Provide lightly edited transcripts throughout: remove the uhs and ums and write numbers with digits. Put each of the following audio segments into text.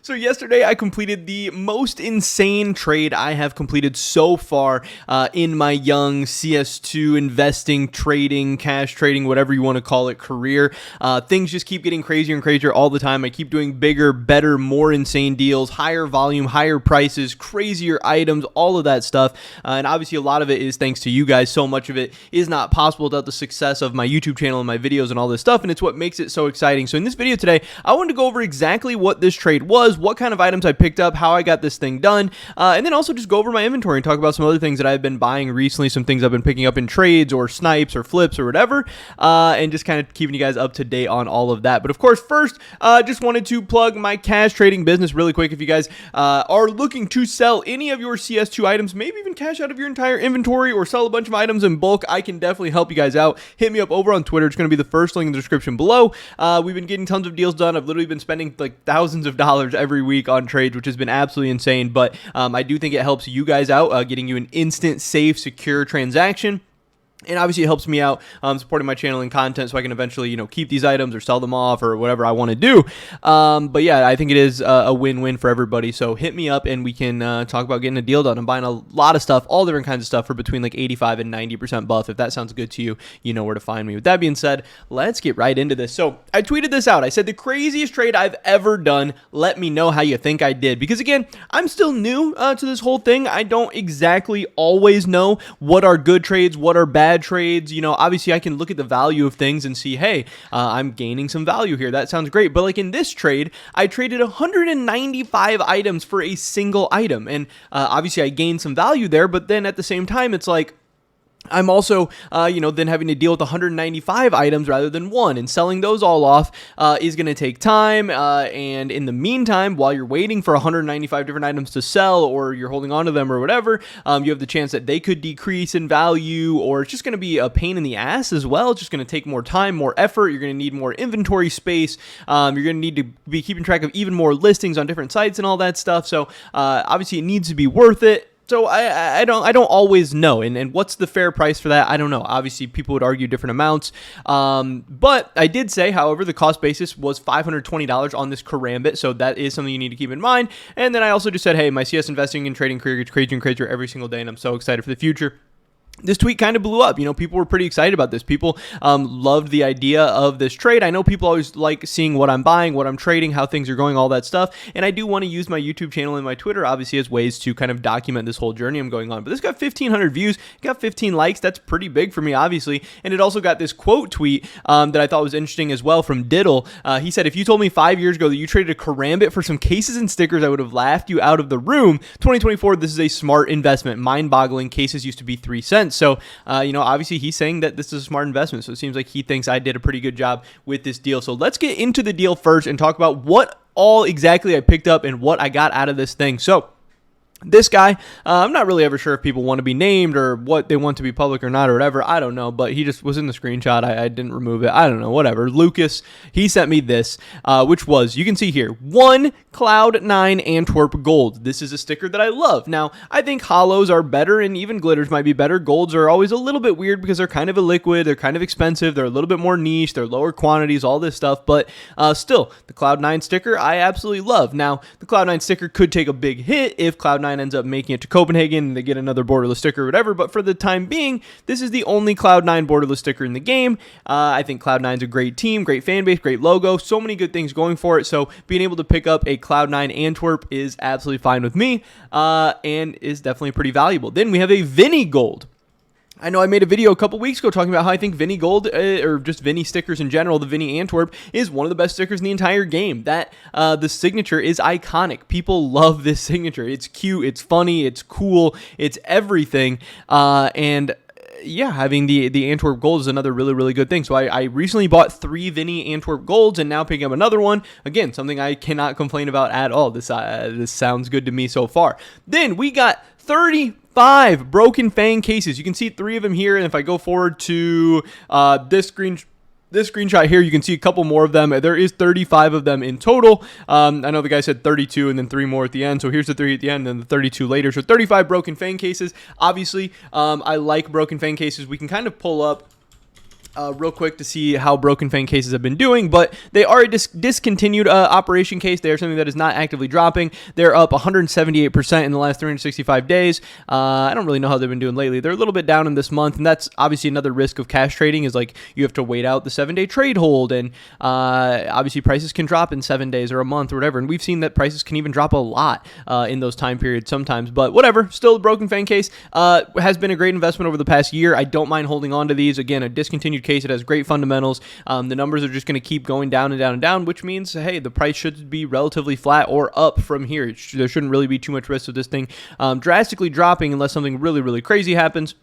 So yesterday I completed the most insane trade I have completed so far in my young CS2 investing, trading, cash trading, whatever you want to call it, career. Things just keep getting crazier and crazier all the time. I keep doing bigger, better, more insane deals, higher volume, higher prices, crazier items, all of that stuff. And obviously a lot of it is thanks to you guys. So much of it is not possible without the success of my YouTube channel and my videos and all this stuff. And it's what makes it so exciting. So in this video today, I wanted to go over exactly what this trade was, what kind of items I picked up, how I got this thing done, and then also just go over my inventory and talk about some other things that I've been buying recently, some things I've been picking up in trades or snipes or flips or whatever, and just kind of keeping you guys up to date on all of that. But of course, first, just wanted to plug my cash trading business really quick. If you guys are looking to sell any of your CS2 items, maybe even cash out of your entire inventory or sell a bunch of items in bulk, I can definitely help you guys out. Hit me up over on Twitter. It's going to be the first link in the description below. We've been getting tons of deals done. I've literally been spending like thousands of dollars every week on trades, which has been absolutely insane. But I do think it helps you guys out, getting you an instant, safe, secure transaction. And obviously it helps me out supporting my channel and content so I can eventually, keep these items or sell them off or whatever I want to do. But yeah, I think it is a win-win for everybody. So hit me up and we can talk about getting a deal done. I'm buying a lot of stuff, all different kinds of stuff for between like 85 and 90% buff. If that sounds good to you, you know where to find me. With that being said, let's get right into this. So I tweeted this out. I said the craziest trade I've ever done. Let me know how you think I did. Because again, I'm still new to this whole thing. I don't exactly always know what are good trades, what are bad trades. Obviously I can look at the value of things and see, hey, I'm gaining some value here. That sounds great. But like in this trade, I traded 195 items for a single item. And obviously I gained some value there, but then at the same time, it's like, I'm also, then having to deal with 195 items rather than one, and selling those all off is going to take time. And in the meantime, while you're waiting for 195 different items to sell, or you're holding on to them or whatever, you have the chance that they could decrease in value, or it's just going to be a pain in the ass as well. It's just going to take more time, more effort. You're going to need more inventory space. You're going to need to be keeping track of even more listings on different sites and all that stuff. So obviously it needs to be worth it. So I don't always know, and what's the fair price for that? I don't know. Obviously, people would argue different amounts, but I did say, however, the cost basis was $520 on this Karambit, so that is something you need to keep in mind. And then I also just said, hey, my CS investing and trading career gets crazier and crazier every single day, and I'm so excited for the future. This tweet kind of blew up. People were pretty excited about this. People loved the idea of this trade. I know people always like seeing what I'm buying, what I'm trading, how things are going, all that stuff. And I do want to use my YouTube channel and my Twitter, obviously, as ways to kind of document this whole journey I'm going on. But this got 1,500 views, got 15 likes. That's pretty big for me, obviously. And it also got this quote tweet that I thought was interesting as well from Diddle. He said, if you told me 5 years ago that you traded a Karambit for some cases and stickers, I would have laughed you out of the room. 2024, this is a smart investment. Mind-boggling. Cases used to be 3 cents. So, obviously he's saying that this is a smart investment. So it seems like he thinks I did a pretty good job with this deal. So let's get into the deal first and talk about what all exactly I picked up and what I got out of this thing. So this guy, I'm not really ever sure if people want to be named or what they want to be public or not or whatever. I don't know, but he just was in the screenshot. I didn't remove it. I don't know, whatever. Lucas, he sent me this, which was, you can see here, 1 Cloud9 Antwerp Gold. This is a sticker that I love. Now, I think hollows are better and even glitters might be better. Golds are always a little bit weird because they're kind of a liquid. They're kind of expensive. They're a little bit more niche. They're lower quantities, all this stuff. But still, the Cloud9 sticker, I absolutely love. Now, the Cloud9 sticker could take a big hit if Cloud9 ends up making it to Copenhagen and they get another borderless sticker or whatever, but for the time being, this is the only Cloud9 borderless sticker in the game. I think Cloud9's a great team, great fan base, great logo, so many good things going for it, so being able to pick up a Cloud9 Antwerp is absolutely fine with me, and is definitely pretty valuable. Then we have a Vinny Gold. I know I made a video a couple weeks ago talking about how I think Vinny Gold, or just Vinny stickers in general, the Vinny Antwerp, is one of the best stickers in the entire game. That the signature is iconic. People love this signature. It's cute, it's funny, it's cool, it's everything. And yeah, having the Antwerp Gold is another really, really good thing. So I recently bought 3 Vinny Antwerp Golds and now picking up another one. Again, something I cannot complain about at all. This sounds good to me so far. Then we got 35 Broken Fang cases. You can see 3 of them here. And if I go forward to this screenshot here, you can see a couple more of them. There is 35 of them in total. I know the guy said 32 and then 3 more at the end. So here's the 3 at the end and the 32 later. So 35 Broken Fang cases. Obviously, I like Broken Fang cases. We can kind of pull up real quick to see how Broken Fang cases have been doing, but they are a discontinued operation case. They are something that is not actively dropping. They're up 178% in the last 365 days. I don't really know how they've been doing lately. They're a little bit down in this month, and that's obviously another risk of cash trading is like you have to wait out the 7-day trade hold, and obviously prices can drop in 7 days or a month or whatever, and we've seen that prices can even drop a lot in those time periods sometimes, but whatever. Still, the Broken Fang case has been a great investment over the past year. I don't mind holding on to these. Again, a discontinued case. It has great fundamentals. The numbers are just going to keep going down and down and down, which means, hey, the price should be relatively flat or up from here. There shouldn't really be too much risk of this thing drastically dropping unless something really, really crazy happens.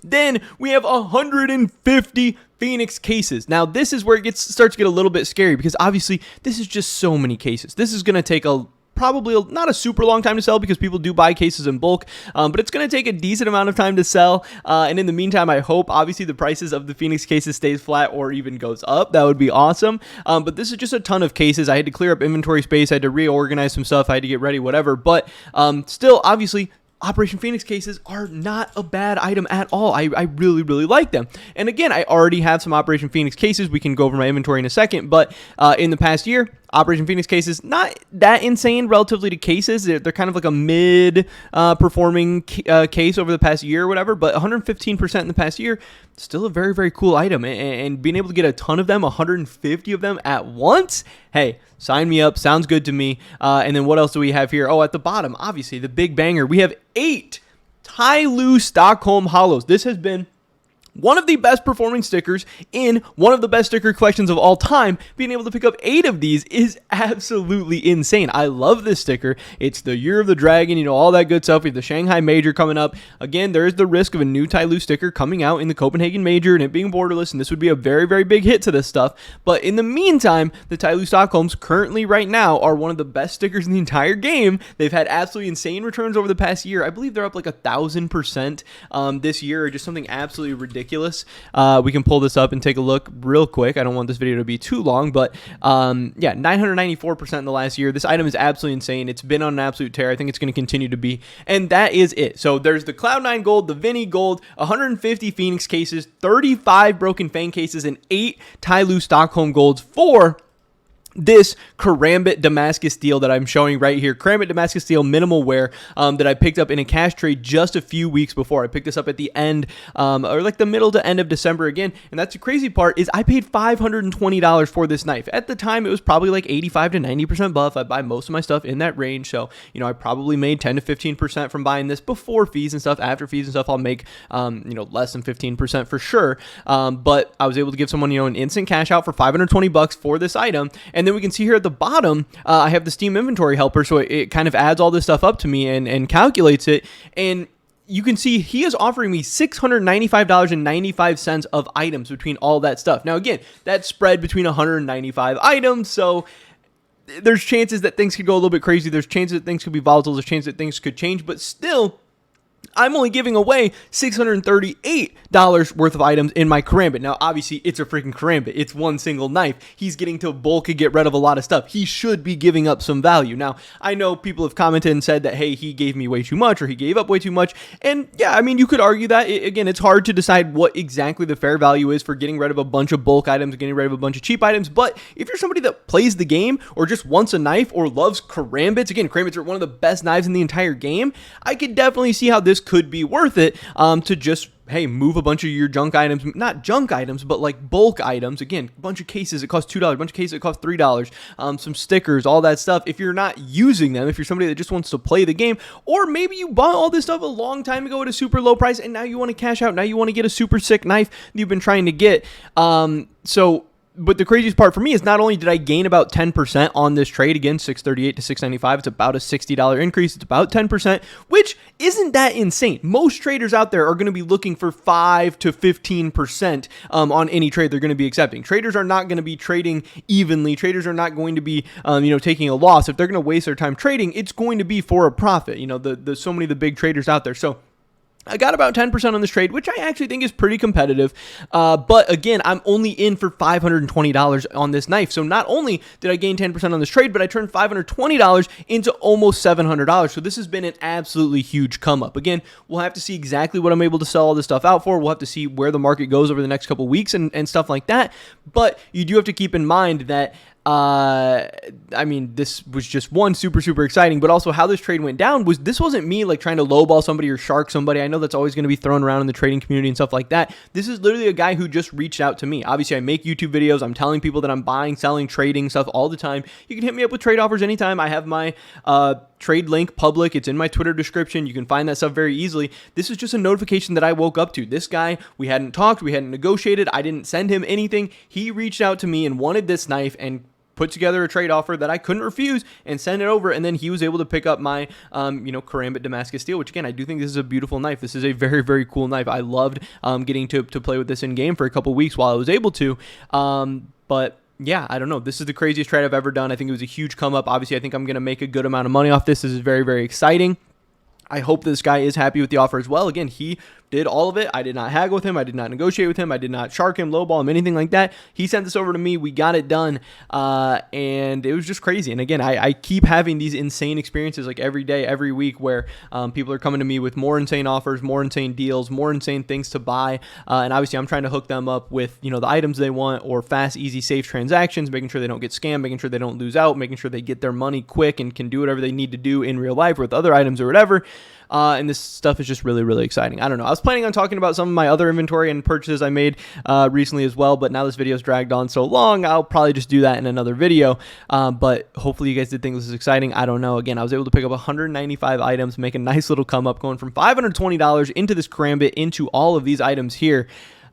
Then we have 150 Phoenix cases. Now, this is where it starts to get a little bit scary because obviously this is just so many cases. This is going to take probably not a super long time to sell because people do buy cases in bulk, but it's going to take a decent amount of time to sell. And in the meantime, I hope obviously the prices of the Phoenix cases stays flat or even goes up. That would be awesome. But this is just a ton of cases. I had to clear up inventory space. I had to reorganize some stuff. I had to get ready, whatever. But still, obviously, Operation Phoenix cases are not a bad item at all. I really, really like them. And again, I already have some Operation Phoenix cases. We can go over my inventory in a second. But in the past year, Operation Phoenix cases, not that insane relatively to cases. They're kind of like a mid-performing case over the past year or whatever. But 115% in the past year, still a very, very cool item. And being able to get a ton of them, 150 of them at once, hey, sign me up. Sounds good to me. And then what else do we have here? Oh, at the bottom, obviously, the big banger. We have 8 Tyloo Stockholm Hollows. This has been one of the best performing stickers in one of the best sticker collections of all time. Being able to pick up 8 of these is absolutely insane. I love this sticker. It's the Year of the Dragon, all that good stuff. We have the Shanghai Major coming up. Again, there is the risk of a new Tyloo sticker coming out in the Copenhagen Major and it being borderless, and this would be a very, very big hit to this stuff. But in the meantime, the Tyloo Stockholms currently right now are one of the best stickers in the entire game. They've had absolutely insane returns over the past year. I believe they're up like 1,000% this year, or just something absolutely ridiculous. We can pull this up and take a look real quick. I don't want this video to be too long, but yeah, 994% in the last year. This item is absolutely insane. It's been on an absolute tear. I think it's going to continue to be, and that is it. So there's the Cloud9 Gold, the Vinny Gold, 150 Phoenix cases, 35 Broken Fang cases, and 8 Tyloo Stockholm Golds for this Karambit Damascus steel that I'm showing right here. Karambit Damascus steel minimal wear that I picked up in a cash trade just a few weeks before. I picked this up at the end or like the middle to end of December again. And that's the crazy part is I paid $520 for this knife. At the time, it was probably like 85 to 90% buff. I buy most of my stuff in that range. So, I probably made 10 to 15% from buying this before fees and stuff. After fees and stuff, I'll make, less than 15% for sure. But I was able to give someone, an instant cash out for $520 for this item. And then we can see here at the bottom, I have the Steam inventory helper, so it kind of adds all this stuff up to me and calculates it. And you can see he is offering me $695.95 of items between all that stuff. Now, again, that's spread between 195 items, so there's chances that things could go a little bit crazy. There's chances that things could be volatile. There's chances that things could change, but still, I'm only giving away $638 worth of items in my Karambit. Now, obviously, it's a freaking Karambit. It's one single knife. He's getting to bulk and get rid of a lot of stuff. He should be giving up some value. Now, I know people have commented and said that, hey, he gave me way too much or he gave up way too much. And yeah, you could argue that. Again, it's hard to decide what exactly the fair value is for getting rid of a bunch of bulk items, getting rid of a bunch of cheap items. But if you're somebody that plays the game or just wants a knife or loves Karambits, again, Karambits are one of the best knives in the entire game, I could definitely see how this could be worth it to just, hey, move a bunch of your junk items, not junk items, but like bulk items. Again, a bunch of cases, it costs $2, a bunch of cases, it costs $3, some stickers, all that stuff. If you're not using them, if you're somebody that just wants to play the game, or maybe you bought all this stuff a long time ago at a super low price and now you want to cash out, now you want to get a super sick knife that you've been trying to get. But the craziest part for me is not only did I gain about 10% on this trade, again, $638 to $695, it's about a $60 increase, it's about 10%, which isn't that insane. Most traders out there are going to be looking for 5 to 15% on any trade they're going to be accepting. Traders are not going to be trading evenly. Traders are not going to be, taking a loss. If they're going to waste their time trading, it's going to be for a profit. So many of the big traders out there. So I got about 10% on this trade, which I actually think is pretty competitive. But again, I'm only in for $520 on this knife. So not only did I gain 10% on this trade, but I turned $520 into almost $700. So this has been an absolutely huge come up. Again, we'll have to see exactly what I'm able to sell all this stuff out for. We'll have to see where the market goes over the next couple weeks and stuff like that. But you do have to keep in mind that I mean, this was just one, super, super exciting, but also how this trade went down was this wasn't me like trying to lowball somebody or shark somebody. I know that's always going to be thrown around in the trading community and stuff like that. This is literally a guy who just reached out to me. Obviously, I make YouTube videos. I'm telling people that I'm buying, selling, trading stuff all the time. You can hit me up with trade offers anytime. I have my trade link public. It's in my Twitter description. You can find that stuff very easily. This is just a notification that I woke up to. This guy, we hadn't talked, we hadn't negotiated. I didn't send him anything. He reached out to me and wanted this knife and put together a trade offer that I couldn't refuse and send it over. And then he was able to pick up my, Karambit Damascus steel, which again, I do think this is a beautiful knife. This is a very, very cool knife. I loved getting to play with this in game for a couple weeks while I was able to. But yeah, I don't know. This is the craziest trade I've ever done. I think it was a huge come up. Obviously, I think I'm going to make a good amount of money off this. This is very, very exciting. I hope this guy is happy with the offer as well. Again, he did all of it. I did not haggle with him. I did not negotiate with him. I did not shark him, lowball him, anything like that. He sent this over to me. We got it done, and it was just crazy. And again, I keep having these insane experiences like every day, every week where people are coming to me with more insane offers, more insane deals, more insane things to buy. And obviously, I'm trying to hook them up with the items they want or fast, easy, safe transactions, making sure they don't get scammed, making sure they don't lose out, making sure they get their money quick and can do whatever they need to do in real life with other items or whatever. And this stuff is just really, really exciting. I don't know. I was planning on talking about some of my other inventory and purchases I made recently as well, but now this video's dragged on so long, I'll probably just do that in another video. But hopefully you guys did think this was exciting. I don't know. Again, I was able to pick up 195 items, make a nice little come up, going from $520 into this Karambit into all of these items here.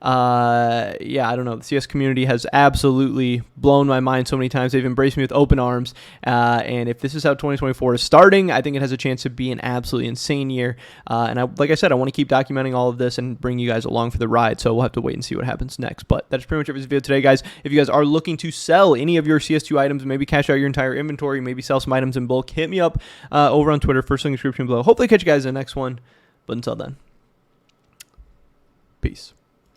Yeah, I don't know. The CS community has absolutely blown my mind so many times. They've embraced me with open arms. And if this is how 2024 is starting, I think it has a chance to be an absolutely insane year. And like I said, I want to keep documenting all of this and bring you guys along for the ride. So we'll have to wait and see what happens next. But that's pretty much it for this video today, guys. If you guys are looking to sell any of your CS2 items, maybe cash out your entire inventory, maybe sell some items in bulk, hit me up over on Twitter. First link in the description below. Hopefully catch you guys in the next one. But until then, peace.